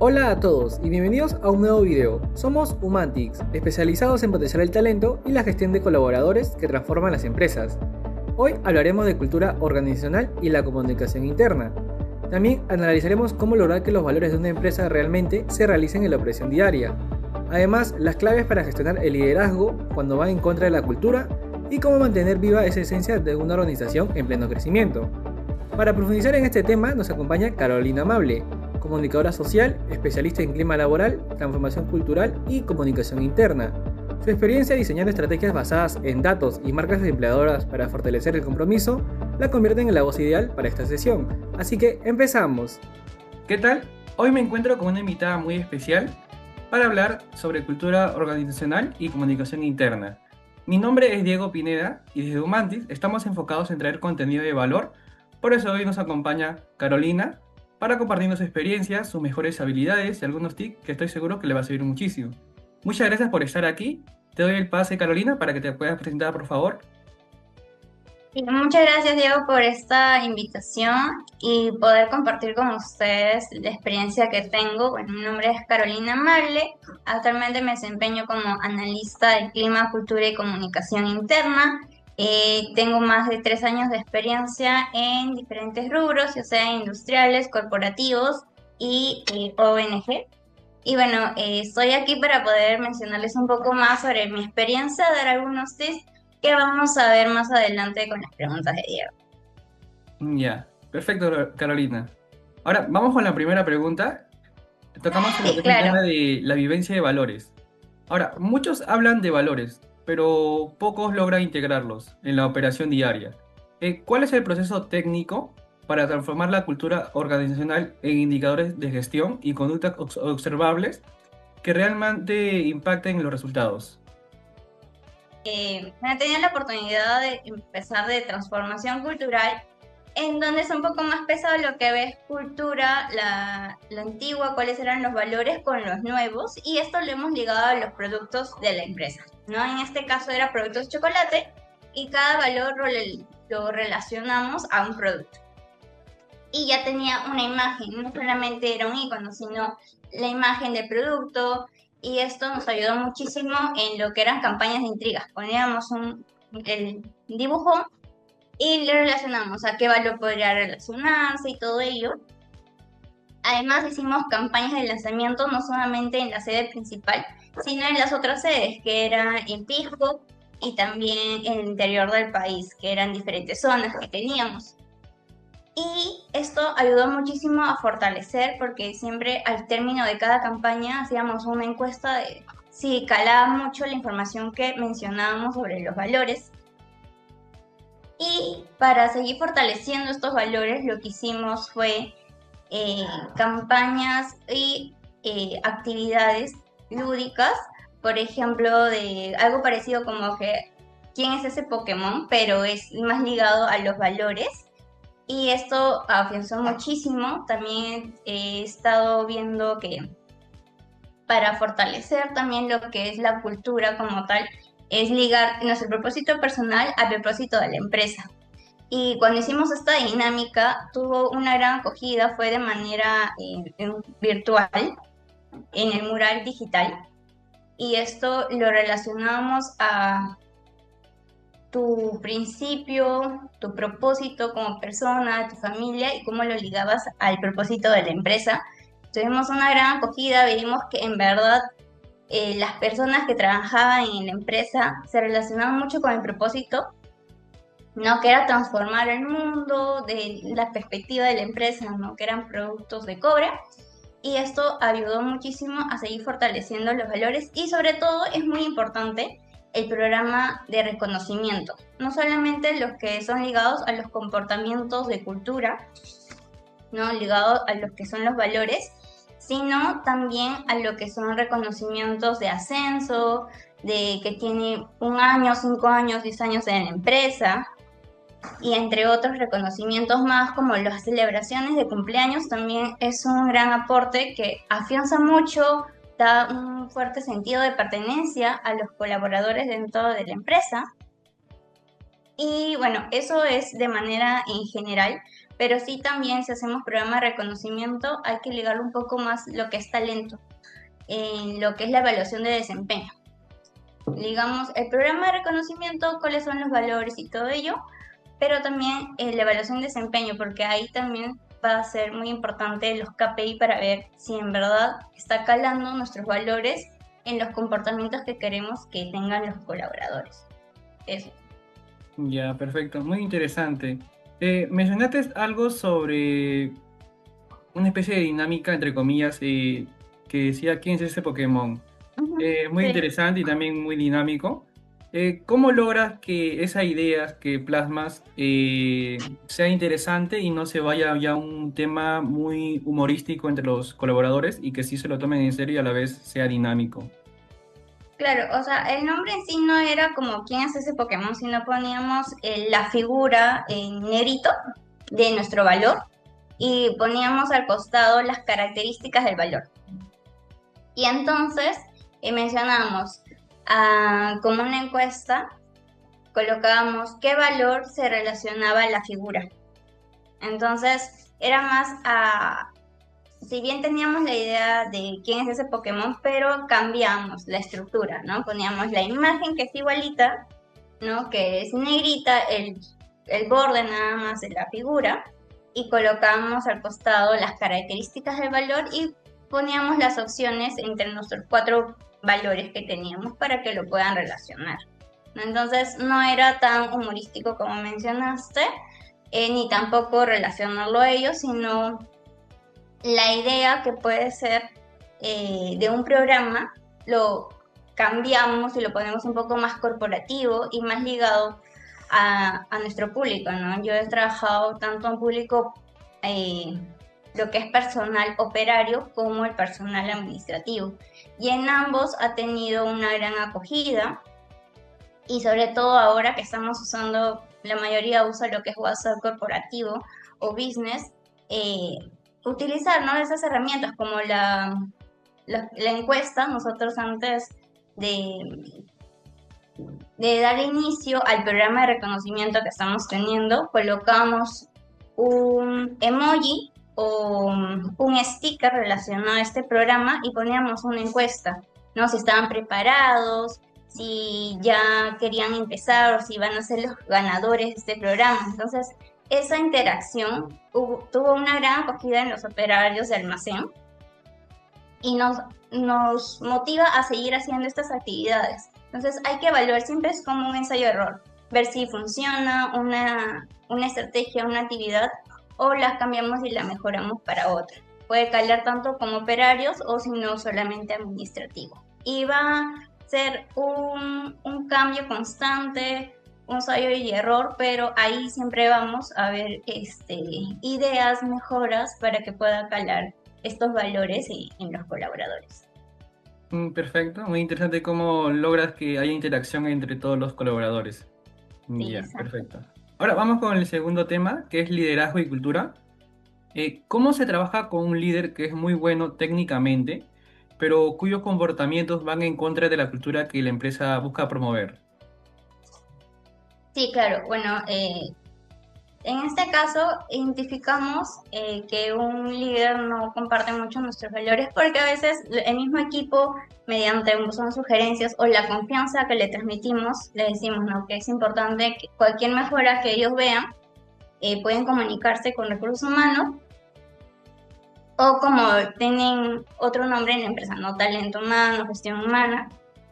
Hola a todos y bienvenidos a un nuevo video. Somos Humantix, especializados en potenciar el talento y la gestión de colaboradores que transforman las empresas. Hoy hablaremos de cultura organizacional y la comunicación interna. También analizaremos cómo lograr que los valores de una empresa realmente se realicen en la operación diaria. Además, las claves para gestionar el liderazgo cuando va en contra de la cultura y cómo mantener viva esa esencia de una organización en pleno crecimiento. Para profundizar en este tema nos acompaña Carolina Amable, comunicadora social, especialista en clima laboral, transformación cultural y comunicación interna. Su experiencia diseñando estrategias basadas en datos y marcas empleadoras para fortalecer el compromiso la convierten en la voz ideal para esta sesión. Así que empezamos. ¿Qué tal? Hoy me encuentro con una invitada muy especial para hablar sobre cultura organizacional y comunicación interna. Mi nombre es Diego Pineda y desde Humantix estamos enfocados en traer contenido de valor. Por eso hoy nos acompaña Carolina para compartirnos su experiencia, sus mejores habilidades y algunos tips que estoy seguro que le va a servir muchísimo. Muchas gracias por estar aquí. Te doy el pase, Carolina, para que te puedas presentar, por favor. Y muchas gracias, Diego, por esta invitación y poder compartir con ustedes la experiencia que tengo. Bueno, mi nombre es Carolina Magle. Actualmente me desempeño como analista de clima, cultura y comunicación interna. Tengo más de 3 años de experiencia en diferentes rubros, ya sea industriales, corporativos y ONG. Y bueno, estoy aquí para poder mencionarles un poco más sobre mi experiencia, dar algunos tips que vamos a ver más adelante con las preguntas de Diego. Ya, perfecto, Carolina. Ahora, vamos con la primera pregunta. Tocamos lo que Sí, es el tema claro. de la vivencia de valores. Ahora, muchos hablan de valores, pero pocos logran integrarlos en la operación diaria. ¿Cuál es el proceso técnico para transformar la cultura organizacional en indicadores de gestión y conductas observables que realmente impacten en los resultados? Me he tenido la oportunidad de empezar de transformación cultural, en donde es un poco más pesado lo que ves cultura, la antigua, cuáles eran los valores con los nuevos, y esto lo hemos ligado a los productos de la empresa, ¿no? En este caso era productos de chocolate, y cada valor lo relacionamos a un producto. Y ya tenía una imagen, no solamente era un icono, sino la imagen del producto, y esto nos ayudó muchísimo en lo que eran campañas de intrigas. Poníamos el dibujo y lo relacionamos a qué valor podría relacionarse y todo ello. Además hicimos campañas de lanzamiento no solamente en la sede principal, sino en las otras sedes, que eran en Pisco y también en el interior del país, que eran diferentes zonas que teníamos. Y esto ayudó muchísimo a fortalecer porque siempre al término de cada campaña hacíamos una encuesta de si calaba mucho la información que mencionábamos sobre los valores. Y para seguir fortaleciendo estos valores lo que hicimos fue eh, campañas y actividades lúdicas, por ejemplo, de algo parecido como que quién es ese Pokémon, pero es más ligado a los valores y esto afianzó muchísimo. También he estado viendo que para fortalecer también lo que es la cultura como tal, es ligar nuestro propósito personal al propósito de la empresa. Y cuando hicimos esta dinámica, tuvo una gran acogida, fue de manera virtual, en el mural digital. Y esto lo relacionamos a tu principio, tu propósito como persona, tu familia y cómo lo ligabas al propósito de la empresa. Tuvimos una gran acogida, vimos que en verdad las personas que trabajaban en la empresa se relacionaban mucho con el propósito, ¿no? Que era transformar el mundo de la perspectiva de la empresa, ¿no? Que eran productos de cobre. Y esto ayudó muchísimo a seguir fortaleciendo los valores y sobre todo es muy importante el programa de reconocimiento, no solamente los que son ligados a los comportamientos de cultura, ¿no? Ligados a los que son los valores, sino también a lo que son reconocimientos de ascenso, de que tiene 1 año, 5 años, 10 años en la empresa, y entre otros reconocimientos más como las celebraciones de cumpleaños también es un gran aporte que afianza mucho, da un fuerte sentido de pertenencia a los colaboradores dentro de la empresa. Y bueno, eso es de manera en general, pero sí también si hacemos programa de reconocimiento hay que ligarlo un poco más lo que es talento, en lo que es la evaluación de desempeño. Digamos, el programa de reconocimiento, cuáles son los valores y todo ello, pero también la evaluación de desempeño, porque ahí también va a ser muy importante los KPI para ver si en verdad está calando nuestros valores en los comportamientos que queremos que tengan los colaboradores. Eso. Ya, perfecto, muy interesante. Mencionaste algo sobre una especie de dinámica, entre comillas, que decía quién es ese Pokémon. Ujú, Muy sí. interesante y también muy dinámico. ¿Cómo logras que esa idea que plasmas sea interesante y no se vaya ya un tema muy humorístico entre los colaboradores y que sí se lo tomen en serio y a la vez sea dinámico? Claro, o sea, el nombre en sí no era como quién es ese Pokémon, sino poníamos la figura en negrito de nuestro valor y poníamos al costado las características del valor. Y entonces mencionamos como una encuesta, colocábamos qué valor se relacionaba a la figura. Entonces era más si bien teníamos la idea de quién es ese Pokémon, pero cambiamos la estructura, ¿no? Poníamos la imagen que es igualita, ¿no? Que es negrita, el borde nada más de la figura, y colocamos al costado las características del valor y poníamos las opciones entre nuestros 4 valores que teníamos para que lo puedan relacionar, ¿no? Entonces no era tan humorístico como mencionaste, ni tampoco relacionarlo a ellos, sino la idea que puede ser de un programa, lo cambiamos y lo ponemos un poco más corporativo y más ligado a nuestro público, ¿no? Yo he trabajado tanto en público, eh, lo que es personal operario, como el personal administrativo. Y en ambos ha tenido una gran acogida y sobre todo ahora que estamos usando, la mayoría usa lo que es WhatsApp corporativo o business, eh, utilizar, ¿no?, esas herramientas como la encuesta. Nosotros antes de, de dar inicio al programa de reconocimiento que estamos teniendo, colocamos un emoji o un sticker relacionado a este programa y poníamos una encuesta, ¿no? Si estaban preparados, si ya querían empezar o si van a ser los ganadores de este programa. Entonces, esa interacción tuvo una gran acogida en los operarios de almacén y nos motiva a seguir haciendo estas actividades. Entonces hay que evaluar, siempre es como un ensayo-error, ver si funciona una estrategia, una actividad, o la cambiamos y la mejoramos para otra. Puede calar tanto como operarios o si no solamente administrativo. Y va a ser un cambio constante, un ensayo y error, pero ahí siempre vamos a ver ideas, mejoras para que pueda calar estos valores en los colaboradores. Perfecto, muy interesante cómo logras que haya interacción entre todos los colaboradores. Sí, Ya, exacto. perfecto. Ahora vamos con el segundo tema, que es liderazgo y cultura. ¿Cómo se trabaja con un líder que es muy bueno técnicamente, pero cuyos comportamientos van en contra de la cultura que la empresa busca promover? Sí, claro. Bueno, en este caso identificamos que un líder no comparte mucho nuestros valores porque a veces el mismo equipo, mediante son sugerencias o la confianza que le transmitimos, le decimos, ¿no?, que es importante que cualquier mejora que ellos vean, pueden comunicarse con recursos humanos o como tienen otro nombre en la empresa, ¿no?, talento humano, gestión humana.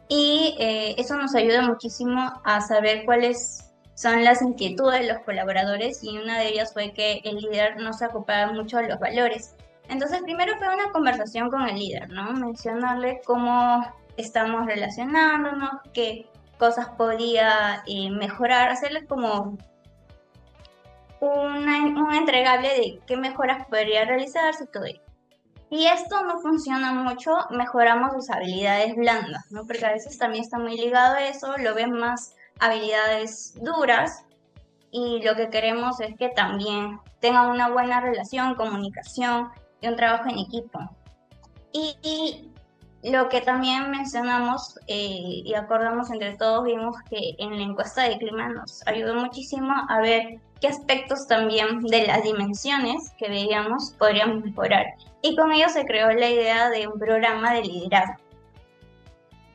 Y eso nos ayuda muchísimo a saber cuáles son las inquietudes de los colaboradores, y una de ellas fue que el líder no se ocupaba mucho de los valores. Entonces, primero fue una conversación con el líder, ¿no? Mencionarle cómo estamos relacionándonos, qué cosas podía mejorar, hacerle como un entregable de qué mejoras podría realizarse y todo ello. Si esto no funciona mucho, mejoramos sus habilidades blandas, ¿no? Porque a veces también está muy ligado a eso, lo ven más habilidades duras, y lo que queremos es que también tengan una buena relación, comunicación y un trabajo en equipo. Y lo que también mencionamos y acordamos entre todos, vimos que en la encuesta de clima nos ayudó muchísimo a ver qué aspectos también de las dimensiones que veíamos podríamos mejorar. Y con ello se creó la idea de un programa de liderazgo,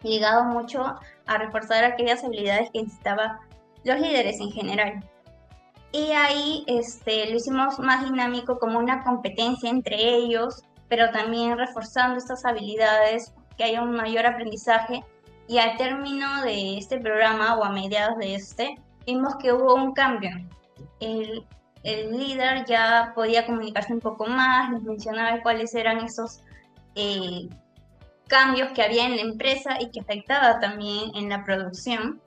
ligado mucho a reforzar aquellas habilidades que necesitaban los líderes en general. Y ahí lo hicimos más dinámico como una competencia entre ellos, pero también reforzando estas habilidades, que haya un mayor aprendizaje. Y al término de este programa o a mediados de vimos que hubo un cambio. El, el líder ya podía comunicarse un poco más, nos mencionaba cuáles eran esos cambios que había en la empresa y que afectaba también en la producción.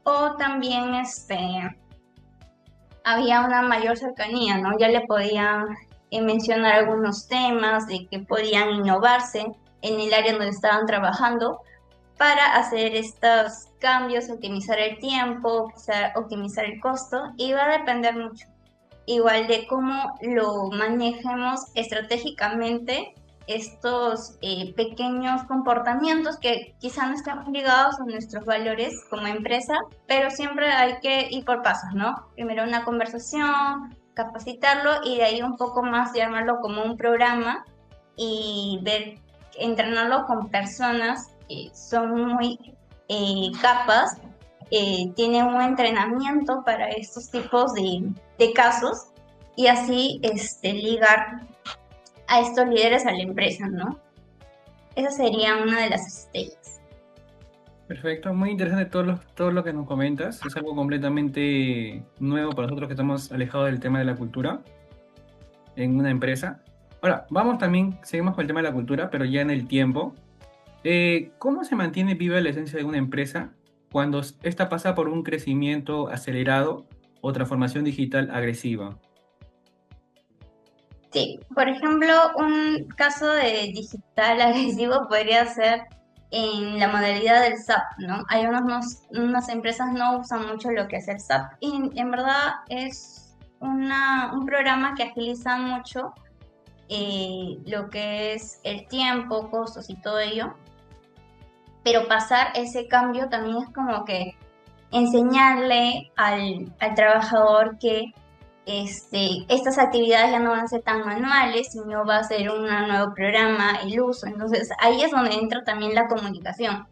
O también había una mayor cercanía, ¿no? Ya le podían mencionar algunos temas de que podían innovarse en el área donde estaban trabajando para hacer estos cambios, optimizar el tiempo, quizá optimizar el costo, y va a depender mucho, igual de cómo lo manejemos estratégicamente estos pequeños comportamientos que quizá no están ligados a nuestros valores como empresa, pero siempre hay que ir por pasos, ¿no? Primero una conversación, capacitarlo y de ahí un poco más llamarlo como un programa y entrenarlo con personas que son muy capas, tienen un entrenamiento para estos tipos de casos y así ligar a estos líderes a la empresa, ¿no? Esa sería una de las estrategias. Perfecto, muy interesante todo lo que nos comentas. Es algo completamente nuevo para nosotros que estamos alejados del tema de la cultura en una empresa. Ahora, seguimos con el tema de la cultura, pero ya en el tiempo. ¿Cómo se mantiene viva la esencia de una empresa cuando esta pasa por un crecimiento acelerado o transformación digital agresiva? Sí, por ejemplo, un caso de digital agresivo podría ser en la modalidad del SAP, ¿no? Hay unas empresas no usan mucho lo que es el SAP y en verdad es un programa que agiliza mucho lo que es el tiempo, costos y todo ello, pero pasar ese cambio también es como que enseñarle al trabajador que estas actividades ya no van a ser tan manuales, sino va a ser un nuevo programa, el uso. Entonces ahí es donde entra también la comunicación.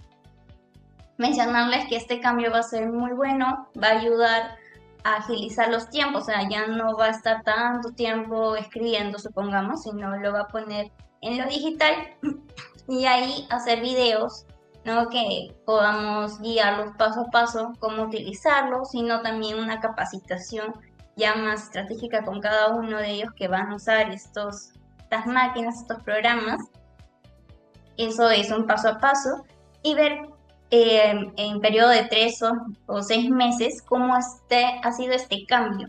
Mencionarles que este cambio va a ser muy bueno, va a ayudar a agilizar los tiempos, o sea, ya no va a estar tanto tiempo escribiendo, supongamos, sino lo va a poner en lo digital y ahí hacer videos, ¿no? Que podamos guiarlos paso a paso, cómo utilizarlo, sino también una capacitación ya más estratégica con cada uno de ellos que van a usar estas máquinas, estos programas. Eso es un paso a paso y ver en periodo de 3 o 6 meses cómo ha sido este cambio,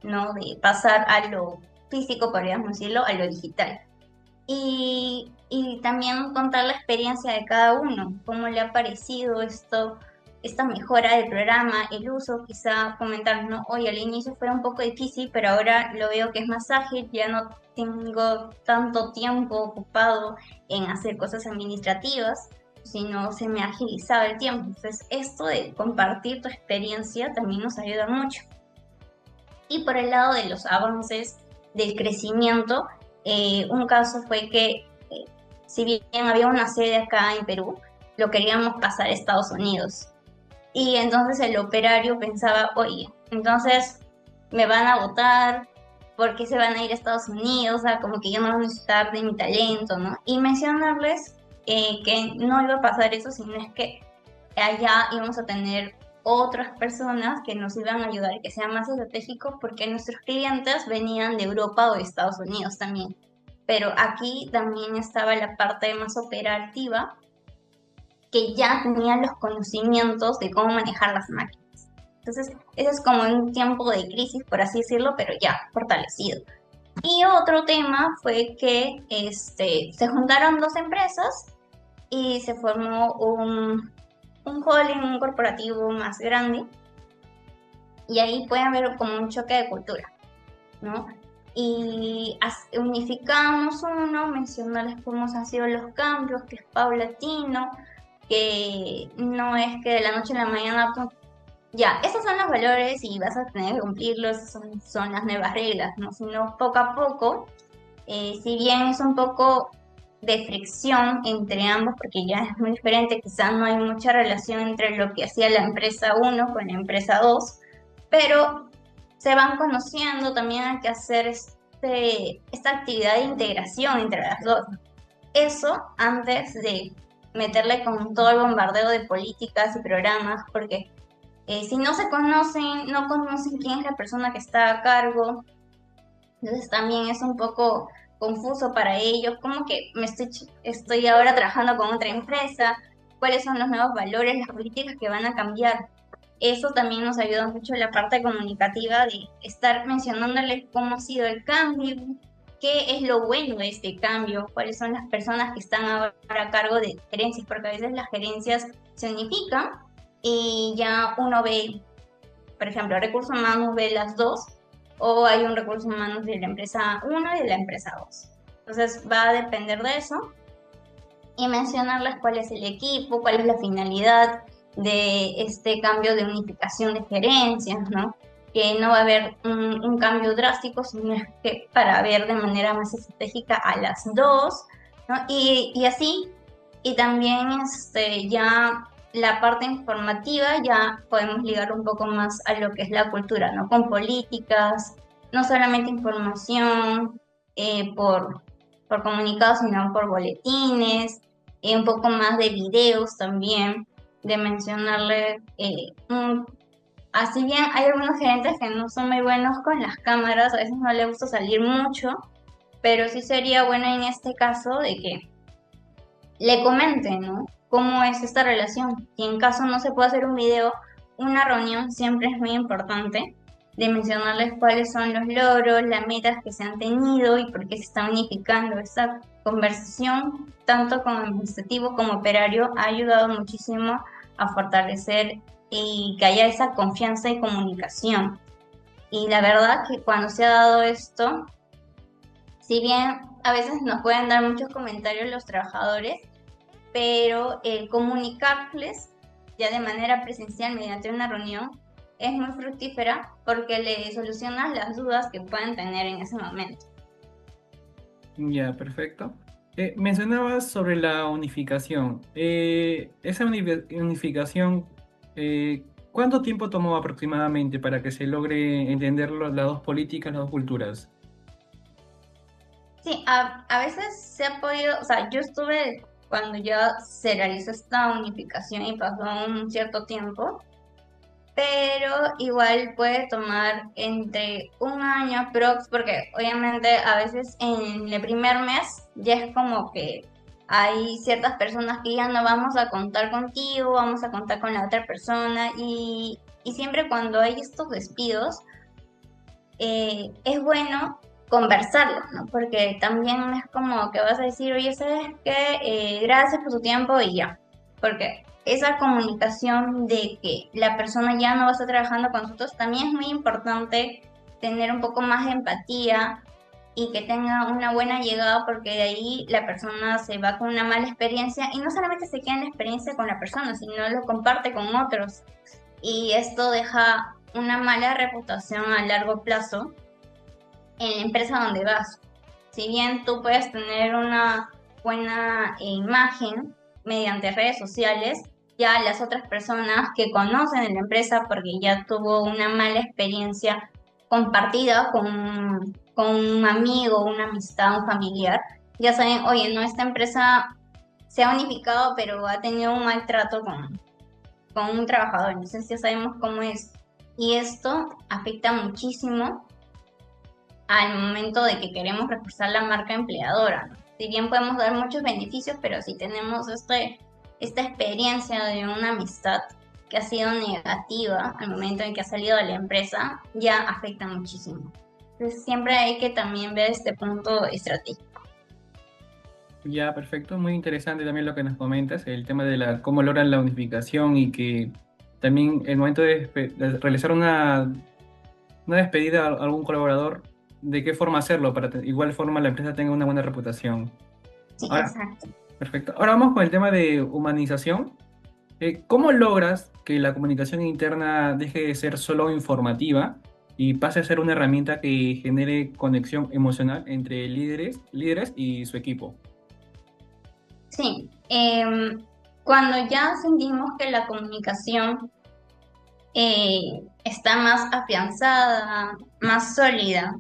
¿no? De pasar a lo físico, podríamos decirlo, a lo digital. Y también contar la experiencia de cada uno, cómo le ha parecido esta mejora del programa, el uso, quizá comentar, ¿no? Oye, al inicio fue un poco difícil, pero ahora lo veo que es más ágil, ya no tengo tanto tiempo ocupado en hacer cosas administrativas, sino se me ha agilizado el tiempo. Entonces, esto de compartir tu experiencia también nos ayuda mucho. Y por el lado de los avances del crecimiento, un caso fue que, si bien había una sede acá en Perú, lo queríamos pasar a Estados Unidos. Y entonces el operario pensaba, oye, entonces me van a votar, ¿por qué se van a ir a Estados Unidos? O sea, como que yo no voy a necesitar de mi talento, ¿no? Y mencionarles que no iba a pasar eso, sino es que allá íbamos a tener otras personas que nos iban a ayudar y que sea más estratégico, porque nuestros clientes venían de Europa o de Estados Unidos también. Pero aquí también estaba la parte más operativa, que ya tenían los conocimientos de cómo manejar las máquinas. Entonces, ese es como un tiempo de crisis, por así decirlo, pero ya fortalecido. Y otro tema fue que se juntaron dos empresas y se formó un holding, un corporativo más grande, y ahí puede haber como un choque de cultura, ¿no? Y unificamos mencionarles cómo han sido los cambios, que es paulatino, que no es que de la noche a la mañana ya, esos son los valores y vas a tener que cumplirlos, son las nuevas reglas, ¿no? Sino poco a poco, si bien es un poco de fricción entre ambos, porque ya es muy diferente, quizás no hay mucha relación entre lo que hacía la empresa uno con la empresa 2, pero se van conociendo, también hay que hacer esta actividad de integración entre las dos. Eso antes de meterle con todo el bombardeo de políticas y programas, porque si no se conocen, no conocen quién es la persona que está a cargo, entonces también es un poco confuso para ellos, como que estoy ahora trabajando con otra empresa, cuáles son los nuevos valores, las políticas que van a cambiar. Eso también nos ayuda mucho en la parte comunicativa de estar mencionándoles cómo ha sido el cambio, qué es lo bueno de este cambio, cuáles son las personas que están ahora a cargo de gerencias, porque a veces las gerencias se unifican y ya uno ve, por ejemplo, recursos humanos ve las dos, o hay un recurso humanos de la empresa uno y de la empresa 2. Entonces va a depender de eso y mencionarles cuál es el equipo, cuál es la finalidad de este cambio de unificación de gerencias, ¿no? Que no va a haber un cambio drástico, sino es que para ver de manera más estratégica a las dos, ¿no? Y así, y también ya la parte informativa ya podemos ligar un poco más a lo que es la cultura, ¿no? Con políticas, no solamente información por comunicados, sino por boletines, un poco más de videos también, de mencionarle, así bien hay algunos gerentes que no son muy buenos con las cámaras, a veces no les gusta salir mucho, pero sí sería bueno en este caso de que le comenten, ¿no? Cómo es esta relación. Y en caso no se pueda hacer un video, una reunión siempre es muy importante de mencionarles cuáles son los logros, las metas que se han tenido y por qué se está unificando. Esta conversación, tanto como administrativo como operario, ha ayudado muchísimo a fortalecer y que haya esa confianza y comunicación. Y la verdad que cuando se ha dado esto, si bien a veces nos pueden dar muchos comentarios los trabajadores, pero el comunicarles ya de manera presencial mediante una reunión es muy fructífera porque le solucionas las dudas que pueden tener en ese momento. Ya, perfecto. Mencionabas sobre la unificación. Esa unificación, ¿cuánto tiempo tomó aproximadamente para que se logre entender las dos políticas, las dos culturas? Sí, a veces se ha podido, o sea, yo estuve cuando ya se realizó esta unificación y pasó un cierto tiempo, pero igual puede tomar entre un año aprox, porque obviamente a veces en el primer mes ya es como que hay ciertas personas que ya no vamos a contar contigo, vamos a contar con la otra persona y siempre cuando hay estos despidos es bueno conversarlo, ¿no? Porque también es como que vas a decir, oye, ¿sabes qué? Gracias por tu tiempo y ya. Porque esa comunicación de que la persona ya no va a estar trabajando con nosotros también es muy importante tener un poco más de empatía y que tenga una buena llegada porque de ahí la persona se va con una mala experiencia y no solamente se queda en la experiencia con la persona, sino lo comparte con otros y esto deja una mala reputación a largo plazo en la empresa donde vas. Si bien tú puedes tener una buena imagen mediante redes sociales, ya las otras personas que conocen en la empresa porque ya tuvo una mala experiencia compartida con un amigo, una amistad, un familiar, ya saben, oye, no, esta empresa se ha unificado, pero ha tenido un maltrato con un trabajador, entonces ya sabemos cómo es. Y esto afecta muchísimo al momento de que queremos reforzar la marca empleadora, ¿no? Si bien podemos dar muchos beneficios, pero si tenemos esta experiencia de una amistad que ha sido negativa al momento en que ha salido de la empresa, ya afecta muchísimo. Entonces siempre hay que también ver este punto estratégico. Ya, perfecto. Muy interesante también lo que nos comentas, el tema de cómo logran la unificación y que también el momento de realizar una despedida a algún colaborador, de qué forma hacerlo para igual forma la empresa tenga una buena reputación. Sí, Ahora, exacto. perfecto. Ahora vamos con el tema de humanización. ¿Cómo logras que la comunicación interna deje de ser solo informativa y pase a ser una herramienta que genere conexión emocional entre líderes y su equipo? Sí, cuando ya sentimos que la comunicación está más afianzada, más sólida,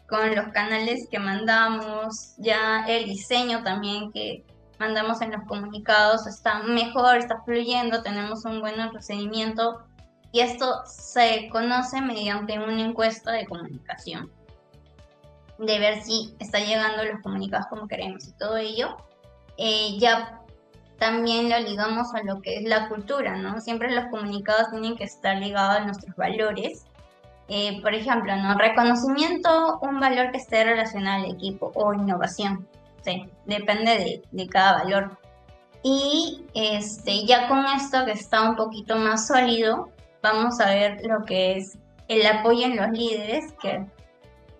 con los canales que mandamos, ya el diseño también que mandamos en los comunicados está mejor, está fluyendo, tenemos un buen procedimiento y esto se conoce mediante una encuesta de comunicación, de ver si está llegando los comunicados como queremos y todo ello. Ya también lo ligamos a lo que es la cultura, ¿no? Siempre los comunicados tienen que estar ligados a nuestros valores. Por ejemplo, ¿no? Reconocimiento, un valor que esté relacionado al equipo o innovación. Sí, depende de cada valor. Y ya con esto que está un poquito más sólido, vamos a ver lo que es el apoyo en los líderes, que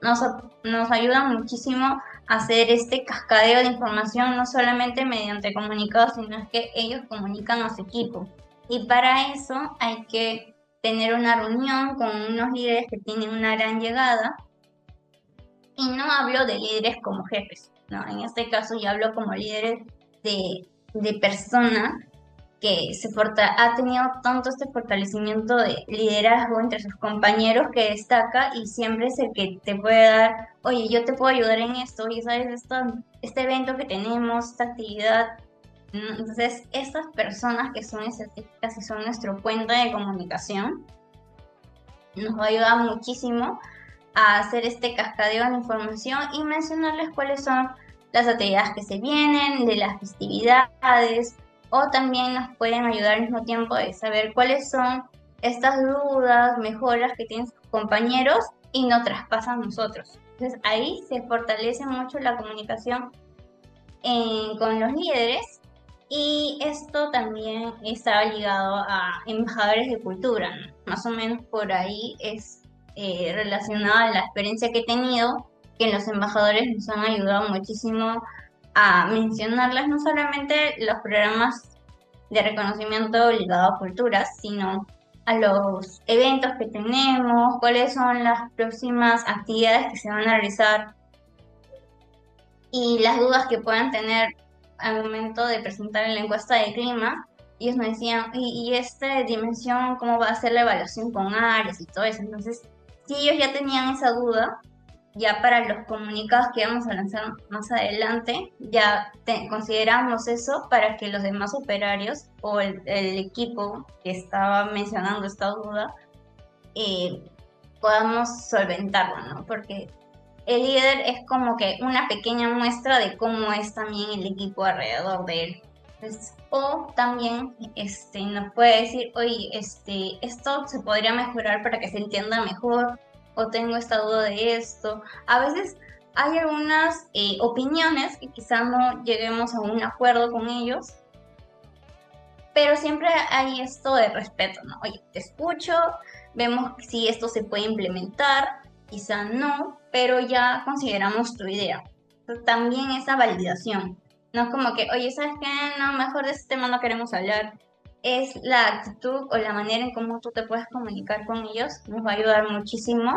nos, nos ayuda muchísimo a hacer este cascadeo de información, no solamente mediante comunicados, sino es que ellos comunican a su equipo. Y para eso hay que tener una reunión con unos líderes que tienen una gran llegada. Y no hablo de líderes como jefes, ¿no? En este caso yo hablo como líderes de persona que ha tenido tanto este fortalecimiento de liderazgo entre sus compañeros que destaca y siempre es el que te puede dar, oye, yo te puedo ayudar en esto, oye, ¿sabes? Este evento que tenemos, esta actividad. Entonces, estas personas que son estratégicas y son nuestro puente de comunicación, nos va a ayudar muchísimo a hacer este cascadeo de información y mencionarles cuáles son las actividades que se vienen, de las festividades, o también nos pueden ayudar al mismo tiempo de saber cuáles son estas dudas, mejoras que tienen sus compañeros y no traspasan nosotros. Entonces ahí se fortalece mucho la comunicación con los líderes y esto también está ligado a embajadores de cultura, ¿no? Más o menos por ahí es relacionada a la experiencia que he tenido, que los embajadores nos han ayudado muchísimo a mencionarlas, no solamente los programas de reconocimiento ligados a culturas, sino a los eventos que tenemos, cuáles son las próximas actividades que se van a realizar y las dudas que puedan tener al momento de presentar en la encuesta de clima. Ellos nos decían, y esta dimensión, ¿cómo va a ser la evaluación con áreas y todo eso? Entonces, si ellos ya tenían esa duda, ya para los comunicados que vamos a lanzar más adelante, ya consideramos eso para que los demás operarios o el equipo que estaba mencionando esta duda podamos solventarlo, ¿no? Porque el líder es como que una pequeña muestra de cómo es también el equipo alrededor de él. Entonces, o también nos puede decir, oye, esto se podría mejorar para que se entienda mejor, o tengo esta duda de esto. A veces hay algunas opiniones que quizás no lleguemos a un acuerdo con ellos, pero siempre hay esto de respeto, ¿no? Oye, te escucho, vemos si esto se puede implementar, quizá no, pero ya consideramos tu idea. Entonces, también esa validación. No es como que, oye, ¿sabes qué? No, mejor de este tema no queremos hablar. Es la actitud o la manera en cómo tú te puedes comunicar con ellos. Nos va a ayudar muchísimo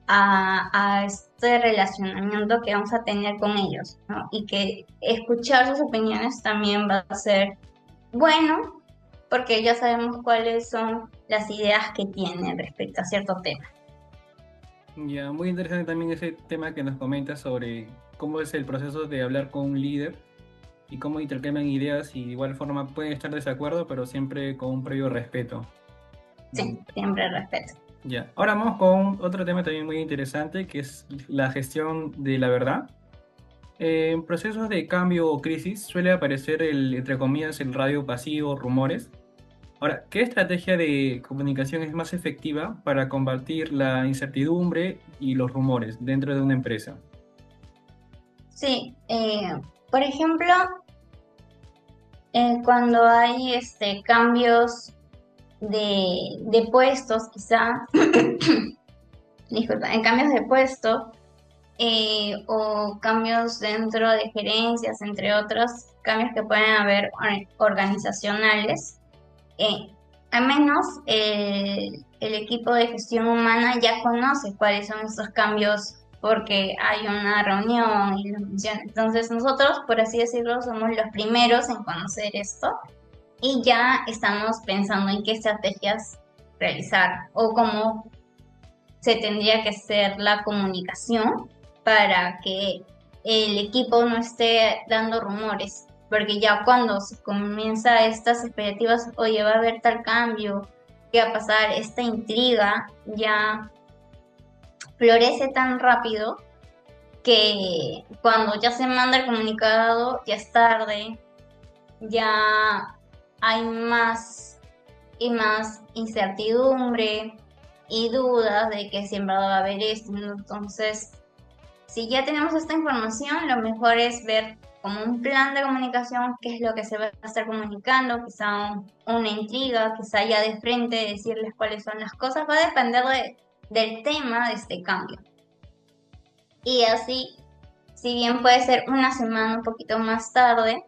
a este relacionamiento que vamos a tener con ellos, ¿no? Y que escuchar sus opiniones también va a ser bueno, porque ya sabemos cuáles son las ideas que tienen respecto a cierto tema. Ya, muy interesante también ese tema que nos comentas sobre cómo es el proceso de hablar con un líder y cómo intercambian ideas y de igual forma pueden estar de desacuerdo, pero siempre con un previo respeto. Sí, siempre respeto. Ya, ahora vamos con otro tema también muy interesante, que es la gestión de la verdad. En procesos de cambio o crisis suele aparecer entre comillas, el radio pasivo, rumores. Ahora, ¿qué estrategia de comunicación es más efectiva para combatir la incertidumbre y los rumores dentro de una empresa? Sí, por ejemplo, cuando hay cambios de puestos, quizá, disculpa, en cambios de puesto o cambios dentro de gerencias, entre otros cambios que pueden haber organizacionales, eh, al menos el equipo de gestión humana ya conoce cuáles son estos cambios porque hay una reunión y lo menciona. Entonces nosotros, por así decirlo, somos los primeros en conocer esto y ya estamos pensando en qué estrategias realizar o cómo se tendría que hacer la comunicación para que el equipo no esté dando rumores, porque ya cuando se comienza estas expectativas, oye, va a haber tal cambio, qué va a pasar, esta intriga ya florece tan rápido que cuando ya se manda el comunicado ya es tarde, ya hay más y más incertidumbre y dudas de que siempre va a haber esto. Entonces, si ya tenemos esta información, lo mejor es ver como un plan de comunicación qué es lo que se va a estar comunicando, quizá una intriga, quizá ya de frente decirles cuáles son las cosas, va a depender del tema de este cambio. Y así, si bien puede ser una semana un poquito más tarde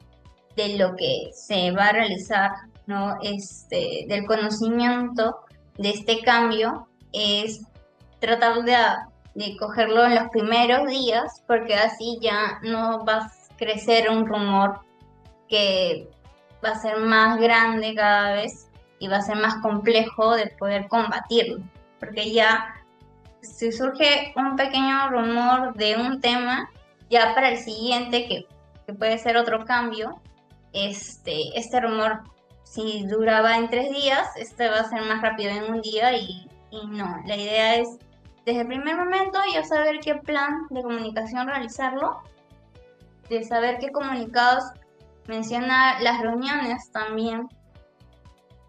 de lo que se va a realizar, ¿no? Del conocimiento de este cambio, es tratar de cogerlo en los primeros días, porque así ya no va a crecer un rumor que va a ser más grande cada vez y va a ser más complejo de poder combatirlo, porque ya si surge un pequeño rumor de un tema, ya para el siguiente, que puede ser otro cambio, este rumor, si duraba en 3 días, este va a ser más rápido en un día y no, la idea es desde el primer momento ya saber qué plan de comunicación realizarlo, de saber qué comunicados mencionar, las reuniones también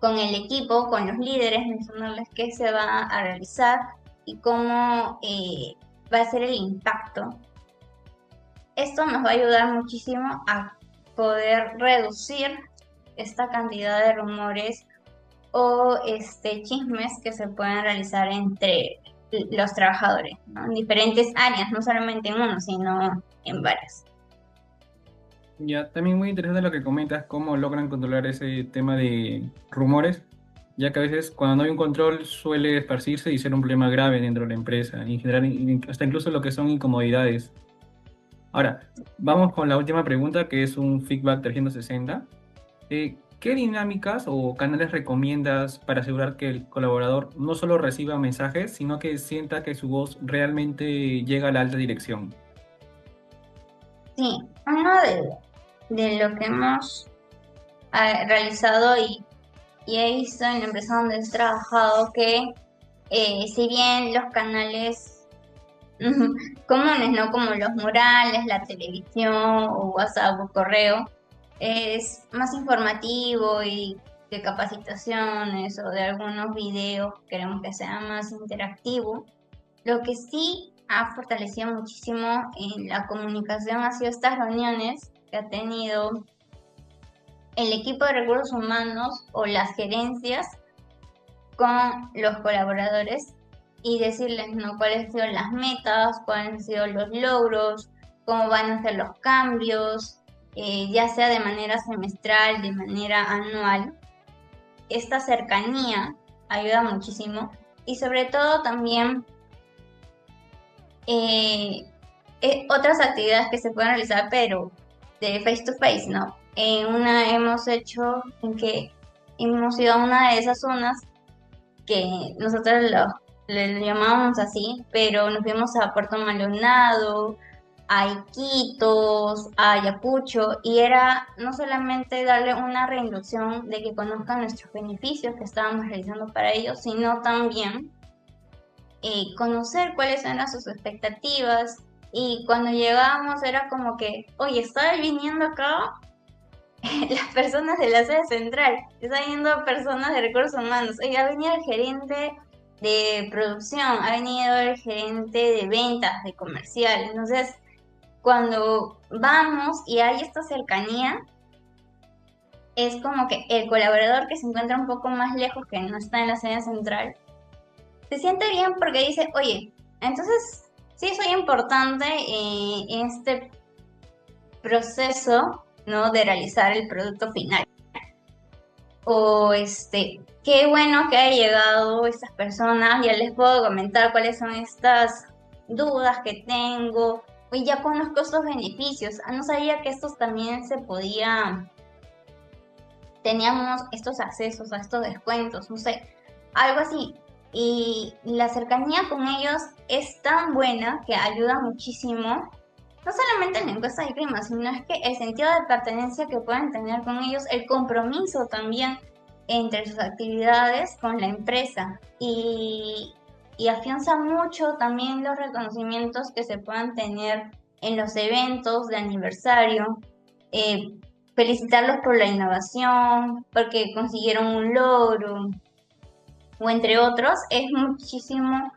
con el equipo, con los líderes, mencionarles qué se va a realizar y cómo va a ser el impacto. Esto nos va a ayudar muchísimo a poder reducir esta cantidad de rumores o chismes que se pueden realizar entre los trabajadores, ¿no? En diferentes áreas, no solamente en uno, sino en varias. Ya, también muy interesante lo que comentas, cómo logran controlar ese tema de rumores, ya que a veces cuando no hay un control suele esparcirse y ser un problema grave dentro de la empresa y generar hasta incluso lo que son incomodidades. Ahora, vamos con la última pregunta, que es un feedback 360. ¿Qué dinámicas o canales recomiendas para asegurar que el colaborador no solo reciba mensajes, sino que sienta que su voz realmente llega a la alta dirección? Sí, uno de lo que hemos realizado y he visto en la empresa donde he trabajado que si bien los canales comunes, ¿no? Como los murales, la televisión o WhatsApp o correo, es más informativo y de capacitaciones o de algunos videos, queremos que sea más interactivo. Lo que sí ha fortalecido muchísimo en la comunicación ha sido estas reuniones que ha tenido el equipo de recursos humanos o las gerencias con los colaboradores y decirles, ¿no?, cuáles han sido las metas, cuáles han sido los logros, cómo van a ser los cambios, ya sea de manera semestral, de manera anual. Esta cercanía ayuda muchísimo y sobre todo también otras actividades que se pueden realizar, pero de face to face, ¿no? Una hemos hecho en que hemos ido a una de esas zonas que nosotros le llamábamos así, pero nos fuimos a Puerto Maldonado, a Iquitos, a Ayacucho, y era no solamente darle una reinducción de que conozcan nuestros beneficios que estábamos realizando para ellos, sino también conocer cuáles eran sus expectativas. Y cuando llegábamos era como que, oye, está viniendo acá las personas de la sede central, están viniendo personas de recursos humanos, oye, ha venido el gerente de producción, ha venido el gerente de ventas, de comercial. Entonces, cuando vamos y hay esta cercanía, es como que el colaborador que se encuentra un poco más lejos, que no está en la sede central, se siente bien porque dice, oye, entonces sí soy importante en este proceso, ¿no?, de realizar el producto final. o qué bueno que haya llegado estas personas, ya les puedo comentar cuáles son estas dudas que tengo, y ya conozco estos beneficios. No sabía que estos también teníamos estos accesos a estos descuentos, no sé, algo así. Y la cercanía con ellos es tan buena que ayuda muchísimo, no solamente en la encuesta de clima, sino es que el sentido de pertenencia que pueden tener con ellos, el compromiso también entre sus actividades con la empresa y afianza mucho también los reconocimientos que se puedan tener en los eventos de aniversario, eh, felicitarlos por la innovación, porque consiguieron un logro, o entre otros, es muchísimo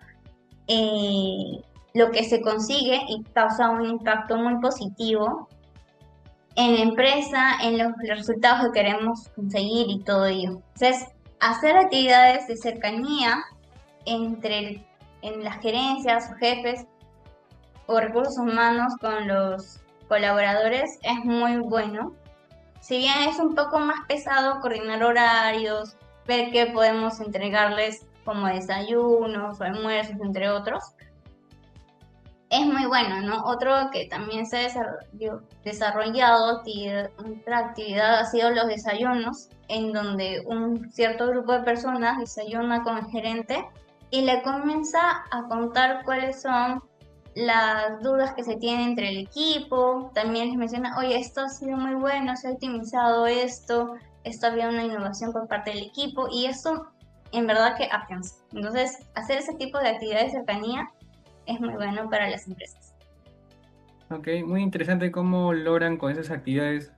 lo que se consigue y causa un impacto muy positivo en la empresa, en los resultados que queremos conseguir y todo ello. Entonces, hacer actividades de cercanía en las gerencias o jefes o recursos humanos con los colaboradores es muy bueno. Si bien es un poco más pesado coordinar horarios, ver qué podemos entregarles como desayunos o almuerzos, entre otros, es muy bueno, ¿no? Otro que también se ha desarrollado, otra actividad ha sido los desayunos, en donde un cierto grupo de personas desayuna con el gerente y le comienza a contar cuáles son las dudas que se tienen entre el equipo. También les menciona, oye, esto ha sido muy bueno, se ha optimizado esto había una innovación por parte del equipo, y esto en verdad que afianza. Entonces, hacer ese tipo de actividades de cercanía es muy bueno para las empresas. Ok, muy interesante cómo logran con esas actividades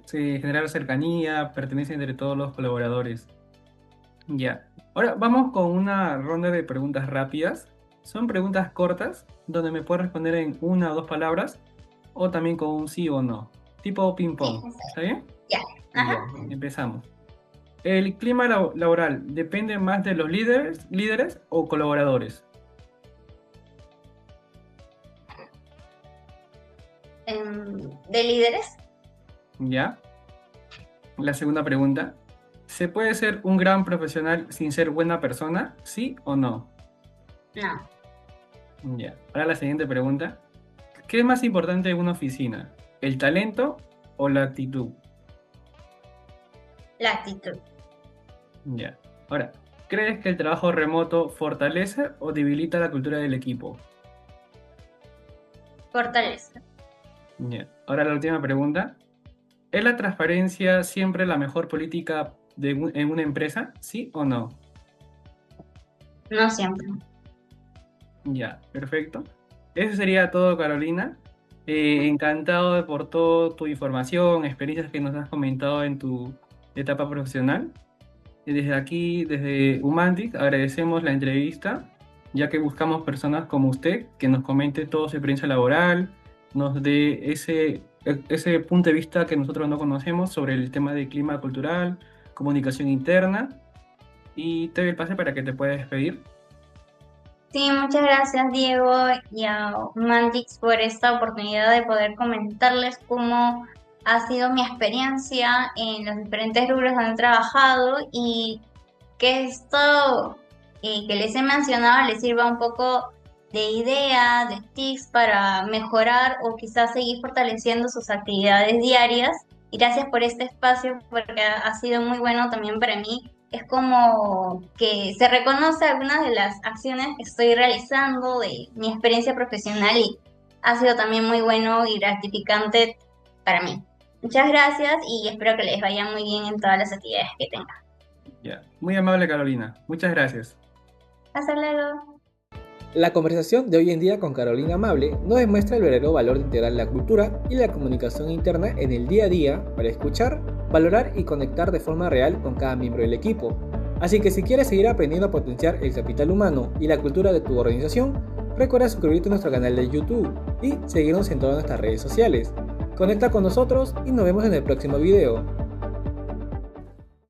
generar cercanía, pertenencia entre todos los colaboradores. Ya. Ahora vamos con una ronda de preguntas rápidas. Son preguntas cortas, donde me puedes responder en una o dos palabras, o también con un sí o no. Tipo ping-pong. Sí, ¿Está bien? ya. Ajá. Ya, empezamos. ¿El clima laboral depende más de los líderes o colaboradores? ¿De líderes? Ya. La segunda pregunta. ¿Se puede ser un gran profesional sin ser buena persona? ¿Sí o no? No, Ya. Ahora la siguiente pregunta. ¿Qué es más importante en una oficina? ¿El talento o la actitud? la actitud. Ya. Ahora, ¿crees que el trabajo remoto fortalece o debilita la cultura del equipo? Fortaleza. Ya. Ahora la última pregunta. ¿Es la transparencia siempre la mejor política en una empresa? ¿Sí o no? No siempre. Ya, perfecto. Eso sería todo, Carolina. Encantado por toda tu información, experiencias que nos has comentado en tu etapa profesional. Y desde aquí, desde Umantic, agradecemos la entrevista, ya que buscamos personas como usted que nos comente toda su experiencia laboral, nos dé ese punto de vista que nosotros no conocemos sobre el tema de clima cultural, comunicación interna. Y te doy el pase para que te puedas despedir. Sí, muchas gracias, Diego, y a Mantix por esta oportunidad de poder comentarles cómo ha sido mi experiencia en los diferentes rubros donde he trabajado, y que esto que les he mencionado les sirva un poco de idea, de tips para mejorar o quizás seguir fortaleciendo sus actividades diarias. Y gracias por este espacio, porque ha sido muy bueno también para mí. Es como que se reconoce algunas de las acciones que estoy realizando de mi experiencia profesional, y ha sido también muy bueno y gratificante para mí. Muchas gracias y espero que les vaya muy bien en todas las actividades que tengan. Ya, muy amable, Carolina. Muchas gracias. Hasta luego. La conversación de hoy en día con Carolina Amable nos demuestra el verdadero valor de integrar la cultura y la comunicación interna en el día a día para escuchar, valorar y conectar de forma real con cada miembro del equipo. Así que si quieres seguir aprendiendo a potenciar el capital humano y la cultura de tu organización, recuerda suscribirte a nuestro canal de YouTube y seguirnos en todas nuestras redes sociales. Conecta con nosotros y nos vemos en el próximo video.